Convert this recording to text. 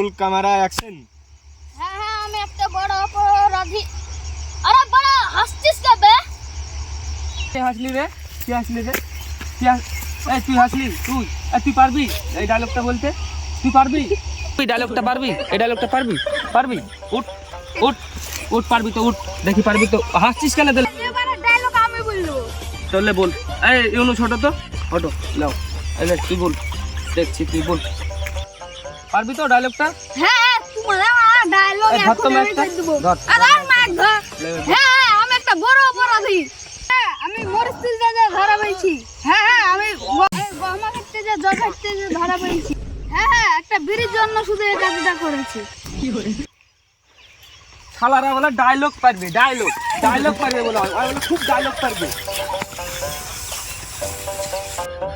Roll camera action. হ্যাঁ হ্যাঁ আমি একটা বড় অপরাধী। আরে বড় হাসছিস কেবে? কে হাসলি রে? কে হাসলি রে? এই তুই হাসলি? তুই পারবি এই ডায়লগটা বলতে? তুই পারবি? তুই ডায়লগটা পারবি? এই ডায়লগটা পারবি? পারবি? উঠ উঠ উঠ, পারবি তো উঠ, দেখি পারবি তো। হাসছিস কেন? এবারে ডায়লগ আমি বলবো। তাহলে বল। এই ইউনু ছোট তো হটো লাও, এই তুই বল, দেখছি তুই বল। পারবি তো ডায়লগটা? হ্যাঁ হ্যাঁ তোমার ডায়লগ এই ধর তো এখন আমি ম্যাচটা, বলে দেব। ধর। আরে মার ধর। হ্যাঁ হ্যাঁ আমি একটা বড় অপরাধী। হ্যাঁ আমি মরিস্তিতে যে ধরা পেয়েছি। হ্যাঁ হ্যাঁ আমি গহমা খেতে যে জজ খেতে যে ধরা পেয়েছি। হ্যাঁ হ্যাঁ একটা বিড়ির জন্য শুধু এই কাজটা করেছি। শালারা বলে ডায়লগ পারবে, ডায়লগ পারবে বলে, আর বলে খুব ডায়লগ পারবে।